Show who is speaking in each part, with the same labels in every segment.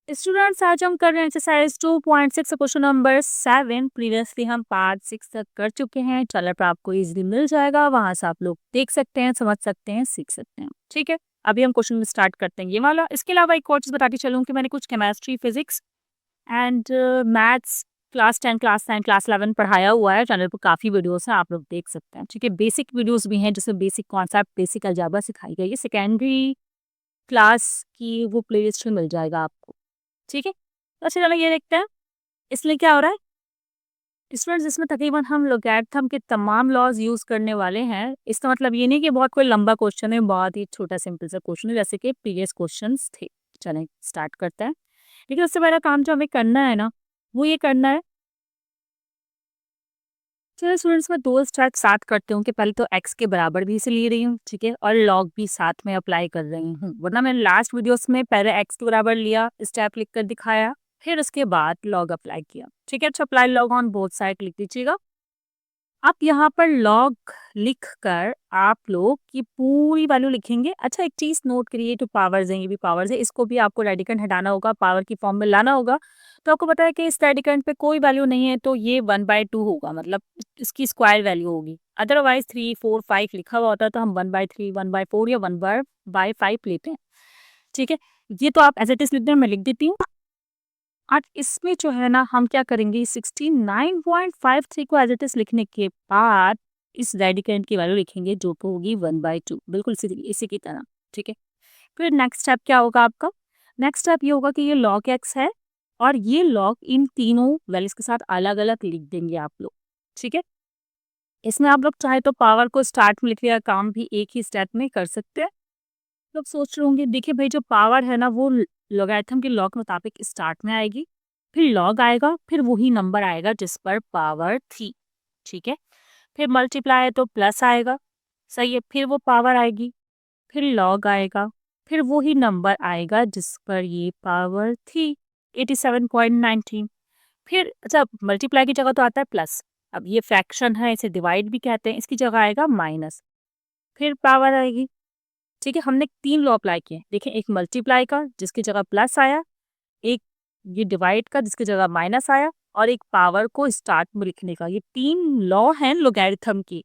Speaker 1: Students आज हम कर रहे हैं एक्सरसाइज 2.6 क्वेश्चन नंबर 7। प्रीवियसली हम पार्ट 6 तक कर चुके हैं। चैनल पर आपको इजीली मिल जाएगा, वहां से आप लोग देख सकते हैं, समझ सकते हैं, सीख सकते हैं। ठीक है, अभी हम क्वेश्चन में स्टार्ट करते हैं ये वाला। इसके अलावा एक और चीज बताती चलूँ कि मैंने कुछ chemistry, physics and maths class 10, class 9, class 11 पढ़ाया हुआ है। चैनल पर काफी वीडियोस हैं, आप लोग देख सकते हैं। ठीक है, बेसिक वीडियोस भी हैं जिसमें बेसिक कॉन्सेप्ट, बेसिक अलजेब्रा सिखाई गई है। सेकेंडरी क्लास की वो प्लेलिस्ट में मिल जाएगा आपको। ठीक है, तो अच्छा चलो ये देखते हैं इसमें क्या हो रहा है। स्टूडेंट्स, इसमें तकरीबन हम लोगैरिथम के तमाम लॉज यूज करने वाले हैं। इसका मतलब ये नहीं कि बहुत कोई लंबा क्वेश्चन है, बहुत ही छोटा सिंपल सा क्वेश्चन है जैसे कि प्रीवियस क्वेश्चंस थे। चलें स्टार्ट करते हैं। लेकिन उससे पहला काम जो हमें करना है ना, वो ये करना है। चलो स्टूडेंट्स, मैं दो स्टेप साथ करती हूँ कि पहले तो एक्स के बराबर भी इसे ले रही हूँ, ठीक है, और लॉग भी साथ में अप्लाई कर रही हूँ। वरना मैंने लास्ट वीडियोस में पहले एक्स के बराबर लिया, स्टेप लिख कर दिखाया, फिर उसके बाद लॉग अप्लाई किया। ठीक है, अच्छा apply log on both side लिख दीजिएगा। आप यहाँ पर लॉग लिख कर आप लोग की पूरी वैल्यू लिखेंगे। अच्छा एक चीज नोट करिए, तो पावर्स हैं, ये भी पावर्स है, इसको भी आपको रेडिकन हटाना होगा, पावर की फॉर्म में लाना होगा। तो आपको पता है कि इस रेडिकन पे कोई वैल्यू नहीं है, तो ये 1/2 होगा, मतलब इसकी स्क्वायर वैल्यू होगी। अदरवाइज 3, 4, 5 लिखा हुआ होता है तो हम 1/3, 1/4 या 1/5 लेते हैं। ठीक है, ये तो आप एज इट इज लिख दें, मैं लिख देती हूँ। और इसमें जो है ना, हम क्या करेंगे, 69.53 को एज इट इज लिखने के बाद इस रेडिकेंड की वैल्यू लिखेंगे जो कि होगी 1/2, बिल्कुल इसी की तरह। ठीक है, फिर नेक्स्ट स्टेप क्या होगा आपका। नेक्स्ट स्टेप ये होगा कि ये log x है और ये log इन तीनों वैल्यूज के साथ अलग अलग लिख देंगे आप लोग। ठीक है, इसमें आप लोग चाहे तो पावर को स्टार्ट में लिख लिया, काम भी एक ही स्टेप में कर सकते हैं। लोग सोच रहे होंगे, देखिए भाई, जो पावर है ना वो लोगैरिथम के लॉ के मुताबिक स्टार्ट में आएगी, फिर लॉग आएगा, फिर वही नंबर आएगा जिस पर पावर थी। ठीक है, फिर मल्टीप्लाई है तो प्लस आएगा, सही है, फिर वो पावर आएगी, फिर लॉग आएगा, फिर वही नंबर आएगा जिस पर ये पावर थी, 87.19। फिर अच्छा मल्टीप्लाई की जगह तो आता है प्लस, अब ये फ्रैक्शन है, इसे डिवाइड भी कहते हैं, इसकी जगह आएगा माइनस, फिर पावर आएगी। ठीक है, हमने 3 लॉ अप्लाई किए। देखिए, एक मल्टीप्लाई का जिसकी जगह प्लस आया, एक ये डिवाइड का जिसकी जगह माइनस आया, और एक पावर को स्टार्ट में लिखने का। ये 3 लॉ हैं लोगैरिथम की।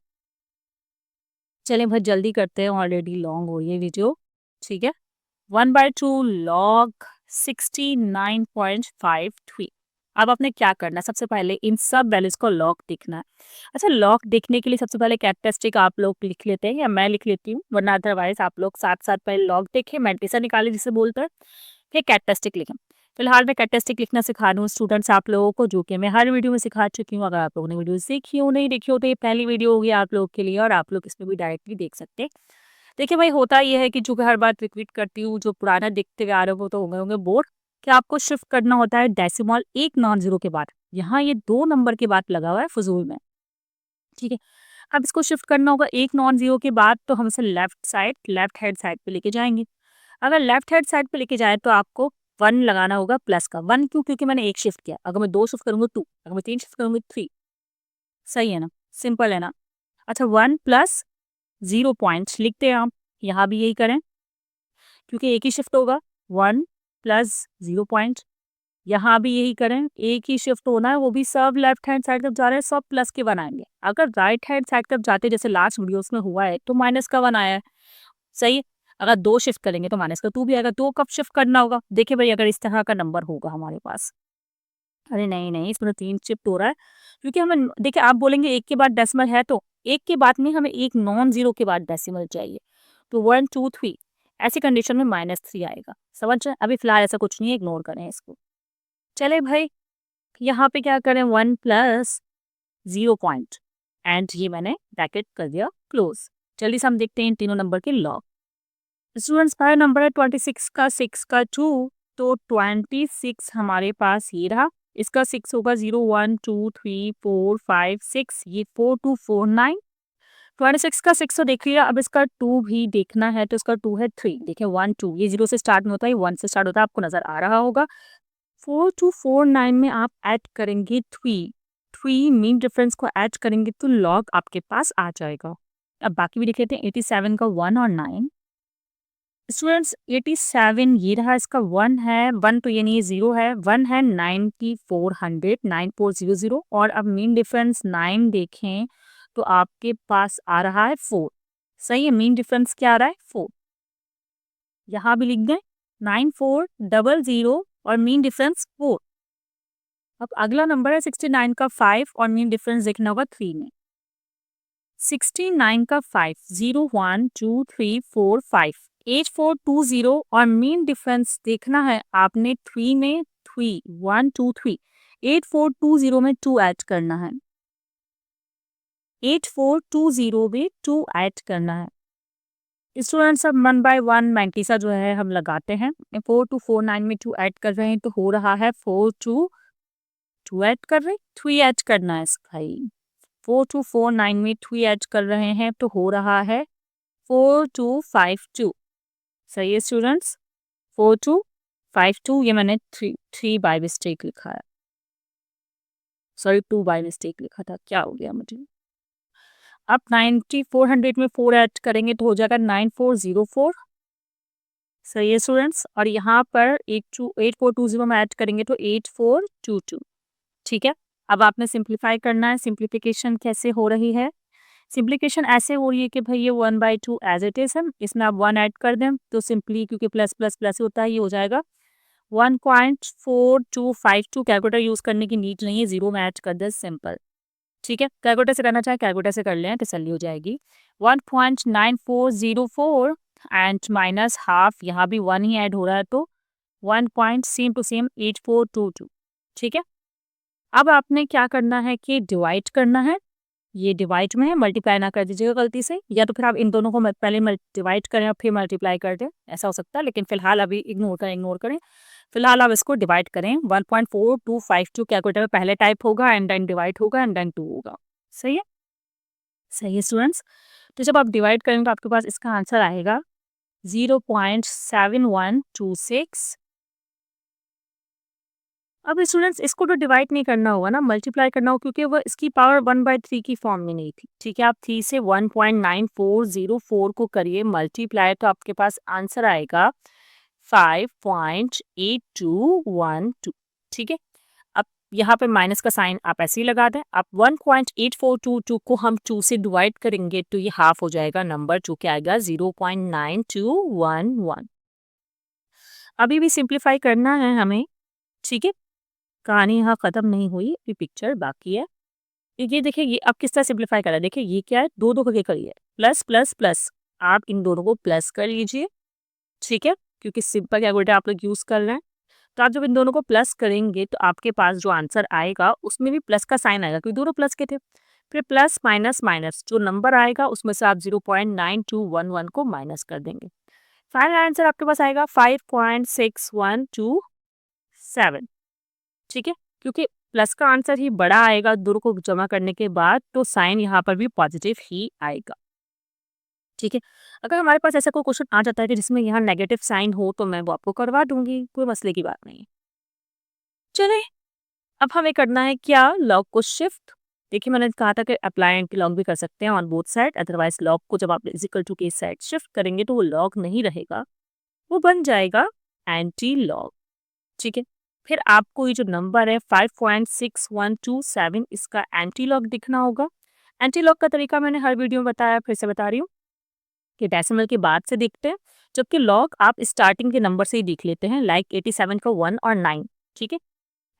Speaker 1: चलें बहुत जल्दी करते हैं, ऑलरेडी लॉन्ग हो ये वीडियो। ठीक है, 1/2 लॉग 69.53। अब आपने क्या करना है, सबसे पहले इन सब वैल्यूज को लॉग देखना है। अच्छा, लॉग देखने के लिए सबसे पहले कैरेक्टरिस्टिक आप लोग लिख लेते हैं या मैं लिख लेती हूँ, वरना अदरवाइज आप लोग साथ साथ पहले लॉग देखें, मैट्रिक्स निकालें जिसे बोलते हैं, फिर कैरेक्टरिस्टिक लिखें। फिलहाल मैं कैरेक्टरिस्टिक लिखना सिखा रही हूँ स्टूडेंट्स आप लोगों को, जो कि मैं हर वीडियो में सिखा चुकी हूँ। अगर आप लोगों ने वीडियो देखी हो, नहीं देखी हो, तो ये पहली वीडियो होगी आप लोग के लिए और आप लोग इसमें भी डायरेक्टली देख सकते हैं। देखिए भाई, होता ये है कि जो हर बार रिपीट करती हूँ, जो पुराना देखते हुए आ रहे हो वो तो होंगे बोर, कि आपको शिफ्ट करना होता है डेसिमल एक नॉन जीरो के बाद। यहाँ ये 2 नंबर के बाद लगा हुआ है फजूल में। ठीक है, अब इसको शिफ्ट करना होगा एक नॉन जीरो के बाद, तो हम इसे लेफ्ट हैंड साइड पे लेके जाएंगे। अगर लेफ्ट हैंड साइड पे लेके जाए तो आपको 1 लगाना होगा, प्लस का 1। क्यों? क्योंकि मैंने एक शिफ्ट किया। अगर मैं 2 शिफ्ट करूंगी 2, अगर मैं 3 शिफ्ट करूंगी 3। सही है ना, सिंपल है ना। अच्छा, 1 प्लस 0 पॉइंट लिखते हैं आप, यहाँ भी यही करें क्योंकि एक ही शिफ्ट होगा। 1 प्लस 0 पॉइंट, यहाँ भी यही करें, एक ही शिफ्ट होना है, वो भी सब लेफ्ट हैंड साइड तरफ जा रहे हैं, सब प्लस के 1 आएंगे। अगर राइट हैंड साइड तरफ जाते जैसे लास्ट वीडियोस में हुआ है तो माइनस का 1 आया है। सही है, अगर 2 शिफ्ट करेंगे तो माइनस का 2 भी आएगा। 2 कब शिफ्ट करना होगा, देखिए भाई, अगर इस तरह का नंबर होगा हमारे पास, अरे नहीं नहीं, इसमें तो 3 शिफ्ट हो रहा है, क्योंकि हमें देखिए, आप बोलेंगे एक के बाद डेसिमल है, तो एक के बाद नहीं, हमें एक नॉन जीरो के बाद डेसिमल चाहिए। तो 1, 2, 3, ऐसी कंडीशन में -3 आएगा। समझ रहे हैं? अभी फिलहाल ऐसा कुछ नहीं है, इग्नोर करें इसको। चले भाई, यहाँ पे क्या करें, 1 प्लस 0 पॉइंट, एंड ये मैंने ब्रैकेट कर दिया क्लोज। जल्दी से हम देखते हैं इन तीनों नंबर के लॉग। स्टूडेंट्स, पहला नंबर है 26 का 6 का 2, तो 26 हमारे पास ये रहा। इसका 6 होगा 0, 1, 2, 3, 4, 5, 6, ये 4, 2, 4, 9। 26 का 6 तो देख लिया, अब इसका 2 भी देखना है, तो इसका 2 है 3। देखिए 1, 2, ये 0 से स्टार्ट में होता है, 1 से स्टार्ट होता है, आपको नजर आ रहा होगा। 4 to 4, 9 में आप ऐड करेंगे 3, 3 मीन डिफरेंस को ऐड करेंगे तो लॉग आपके पास आ जाएगा। अब बाकी भी देख लेते हैं, 87 का 1 और 9, स्टूडेंट्स 87 ये रहा, इसका 1 है, 1 तो ये नहीं 0 है, 1 है 9400 9400 और अब मीन डिफरेंस 9 देखें तो आपके पास आ रहा है 4। सही है, मीन डिफरेंस क्या आ रहा है 4। यहाँ भी लिख दें 9400 और मीन डिफरेंस 4। अब अगला नंबर है 69 का 5 और मीन डिफरेंस देखना होगा 3 में। 69 का 5 0 1 2 3 4 5 8420 और मीन डिफरेंस देखना है आपने 3 में 3 1 2 3 8420 में 2 ऐड करना है। 8420 में 2 ऐड करना है। स्टूडेंट्स अब 1 बाय 1 मैंटीसा जो है हम लगाते हैं। 4249 में 2 ऐड कर रहे हैं तो हो रहा है 42 ऐड कर रहे हैं, 3 ऐड करना है भाई। 4249 में 3 ऐड कर रहे हैं तो हो रहा है 4252। सही है स्टूडेंट्स, 4252। ये मैंने 3 बाय मिस्टेक लिखा है, सॉरी 2 बाय मिस्टेक लिखा था, क्या हो गया मुझे। अब 9400 में 4 ऐड करेंगे तो हो जाएगा 9404। सही है स्टूडेंट्स, और यहाँ पर 8420 में ऐड करेंगे तो 8422। ठीक है, अब आपने सिंप्लीफाई करना है। सिंप्लीफिकेशन कैसे हो रही है, सिंप्लीफिकेशन ऐसे हो रही है कि भाई ये 1/2 एज इट इज है, इसमें आप 1 ऐड कर दें तो सिंपली, क्योंकि प्लस प्लस प्लस होता है, ये हो जाएगा 1.4252। कैलकुलेटर यूज करने की नीड नहीं है, 0 में ऐड कर दे, सिंपल। ठीक है, कैलकुलेटर से करना चाहे कैलकुलेटर से कर लें, तसल्ली हो जाएगी। 1.9404 एंड माइनस हाफ, यहाँ भी 1 ही ऐड हो रहा है तो 1 सेम टू सेम 8422। ठीक है, अब आपने क्या करना है कि डिवाइड करना है। ये डिवाइड में है, मल्टीप्लाई ना कर दीजिएगा गलती से, या तो फिर आप इन दोनों को पहले डिवाइड करें और फिर मल्टीप्लाई कर दें, ऐसा हो सकता है, लेकिन फिलहाल अभी इग्नोर करें। फिलहाल आप इसको डिवाइड करें। 1.4252 कैलकुलेटर में पहले टाइप होगा एंड देन डिवाइड होगा एंड देन 2 होगा। सही है, सही है स्टूडेंट्स। तो जब आप डिवाइड करेंगे तो आपके पास इसका आंसर आएगा 0.7126। अब स्टूडेंट्स इसको तो डिवाइड नहीं करना होगा ना, मल्टीप्लाई करना होगा, क्योंकि वो इसकी पावर 1/3 की फॉर्म में नहीं थी। ठीक है, आप 3 से 1.9404 को करिए मल्टीप्लाई तो आपके पास आंसर आएगा 5.8212। ठीक है, अब यहाँ पे माइनस का साइन आप ऐसे ही लगा दें। अब 1.8422 को हम 2 से डिवाइड करेंगे तो ये हाफ हो जाएगा, नंबर 2 क्या आएगा 0.9211। अभी भी सिंप्लीफाई करना है हमें। ठीक है, कहानी यहाँ खत्म नहीं हुई, अभी पिक्चर बाकी है। ये देखिए, ये अब किस तरह सिंप्लीफाई करा है, देखिए ये क्या है, दो दो करके करिए, प्लस प्लस प्लस, आप इन दोनों को प्लस कर लीजिए। ठीक है, क्योंकि सिंपल कैलकुलेटर आप लोग यूज कर रहे हैं, तो आप जब इन दोनों को प्लस करेंगे तो आपके पास जो आंसर आएगा उसमें भी प्लस का साइन आएगा, क्योंकि दोनों प्लस के थे। फिर प्लस माइनस माइनस, जो नंबर आएगा उसमें से आप 0.9211 को माइनस कर देंगे। फाइनल आंसर आपके पास आएगा 5.6127। ठीक है, क्योंकि प्लस का आंसर ही बड़ा आएगा दोनों को जमा करने के बाद, तो साइन यहाँ पर भी पॉजिटिव ही आएगा। ठीक है, अगर हमारे पास ऐसा कोई क्वेश्चन आ जाता है कि जिसमें यहाँ नेगेटिव साइन हो तो मैं वो आपको करवा दूंगी, कोई मसले की बात नहीं। चले, अब हमें करना है क्या, लॉग को शिफ्ट। देखिए मैंने कहा था कि अप्लाई एंटी लॉग भी कर सकते हैं on both side, otherwise log को जब आप इक्वल टू के साइड शिफ्ट करेंगे तो वो लॉग नहीं रहेगा, वो बन जाएगा एंटी लॉग। ठीक है, फिर आपको ये जो नंबर है 5.6127, इसका एंटी लॉग दिखना होगा। एंटी लॉग का तरीका मैंने हर वीडियो में बताया, फिर से बता रही हूँ कि डेसिमल के बाद से देखते हैं, जबकि लॉग आप स्टार्टिंग के नंबर से ही देख लेते हैं, लाइक 87 का 1 और 9। ठीक है,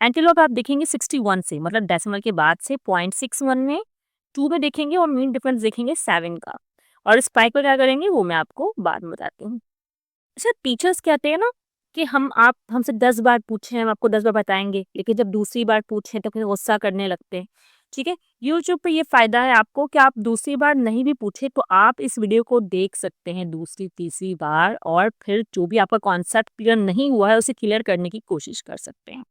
Speaker 1: एंटी लॉग आप देखेंगे 61 से, मतलब डेसिमल के बाद से 0.61 में, 2 में देखेंगे और मीन डिफरेंस देखेंगे 7 का। और स्पाइक पर क्या करेंगे वो मैं आपको बाद में बताती हूँ। अच्छा, टीचर्स कहते हैं ना कि आप हमसे 10 बार पूछें हम आपको 10 बार बताएंगे, लेकिन जब दूसरी बार पूछें तो फिर गुस्सा करने लगते हैं। ठीक है, यूट्यूब पे ये फायदा है आपको कि आप दूसरी बार नहीं भी पूछे तो आप इस वीडियो को देख सकते हैं दूसरी तीसरी बार, और फिर जो भी आपका कॉन्सेप्ट क्लियर नहीं हुआ है उसे क्लियर करने की कोशिश कर सकते हैं।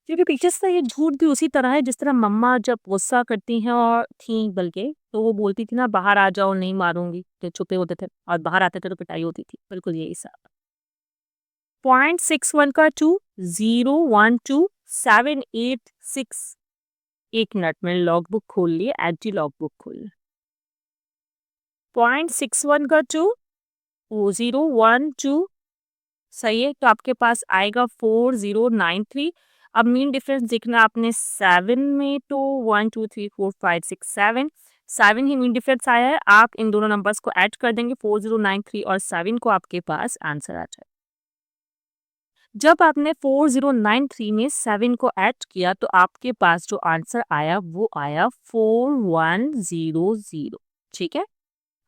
Speaker 1: क्योंकि टीचर्स का ये झूठ भी उसी तरह है जिस तरह मम्मा जब गुस्सा करती हैं और थी बल्कि, तो वो बोलती थी ना बाहर आ जाओ नहीं मारूंगी, तो छुपे होते थे और बाहर आते थे तो पिटाई होती थी, बिल्कुल यही हिसाब। 0.61 का 2 012 786। एक मिनट में लॉग बुक खोल लिए, एंटी लॉग बुक खोल लिए। 0.61 का 2 4012 सही है, तो आपके पास आएगा 4093। अब मीन डिफरेंस देखना आपने 7 में, तो 1 2 3 4 5 6 7 7 ही मीन डिफरेंस आया है। आप इन दोनों नंबर्स को ऐड कर देंगे 4093 और 7 को, आपके पास आंसर आ जाए। जब आपने 4093 में 7 को ऐड किया तो आपके पास जो आंसर आया वो आया 4100। ठीक है,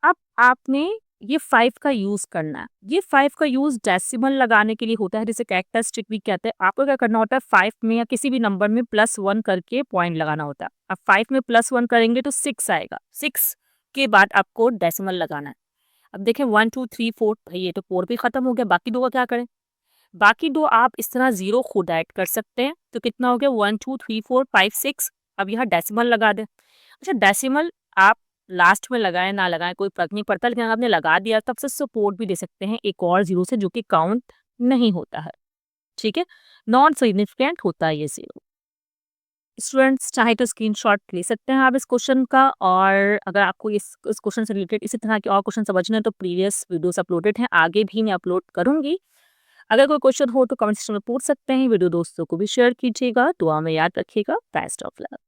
Speaker 1: अब आपने ये 5 का यूज करना है। ये 5 का यूज डेसिमल लगाने के लिए होता है, जिसे कैरेक्टरिस्टिक भी कहते हैं। आपको क्या करना होता है, 5 में या किसी भी नंबर में +1 करके पॉइंट लगाना होता है। अब 5 में +1 करेंगे तो 6 आएगा, 6 के बाद आपको डेसिमल लगाना है। अब देखें 1 2 3 4, भाई ये तो 4 भी खत्म हो गया, बाकी दो का क्या करें। बाकी दो आप इस तरह जीरो खुद ऐड कर सकते हैं, तो कितना हो गया 1 2 3 4 5 6। अब यहाँ डेसिमल लगा दें। अच्छा, डेसिमल आप लास्ट में लगाएं ना लगाएं कोई फर्क नहीं पड़ता, लेकिन अगर आपने लगा दिया तब से सपोर्ट भी दे सकते हैं एक और जीरो से, जो कि काउंट नहीं होता है। ठीक है, नॉन सिग्निफिकेंट होता है ये जीरो। स्टूडेंट्स चाहे तो स्क्रीनशॉट ले सकते हैं आप इस क्वेश्चन का, और अगर आपको इस क्वेश्चन से रिलेटेड इसी तरह के और क्वेश्चन समझने हैं तो प्रीवियस वीडियोस अपलोडेड हैं, आगे भी मैं अपलोड करूंगी। अगर कोई क्वेश्चन हो तो कमेंट सेक्शन में पूछ सकते हैं। वीडियो दोस्तों को भी शेयर कीजिएगा। दुआ में याद रखिएगा। Best of luck.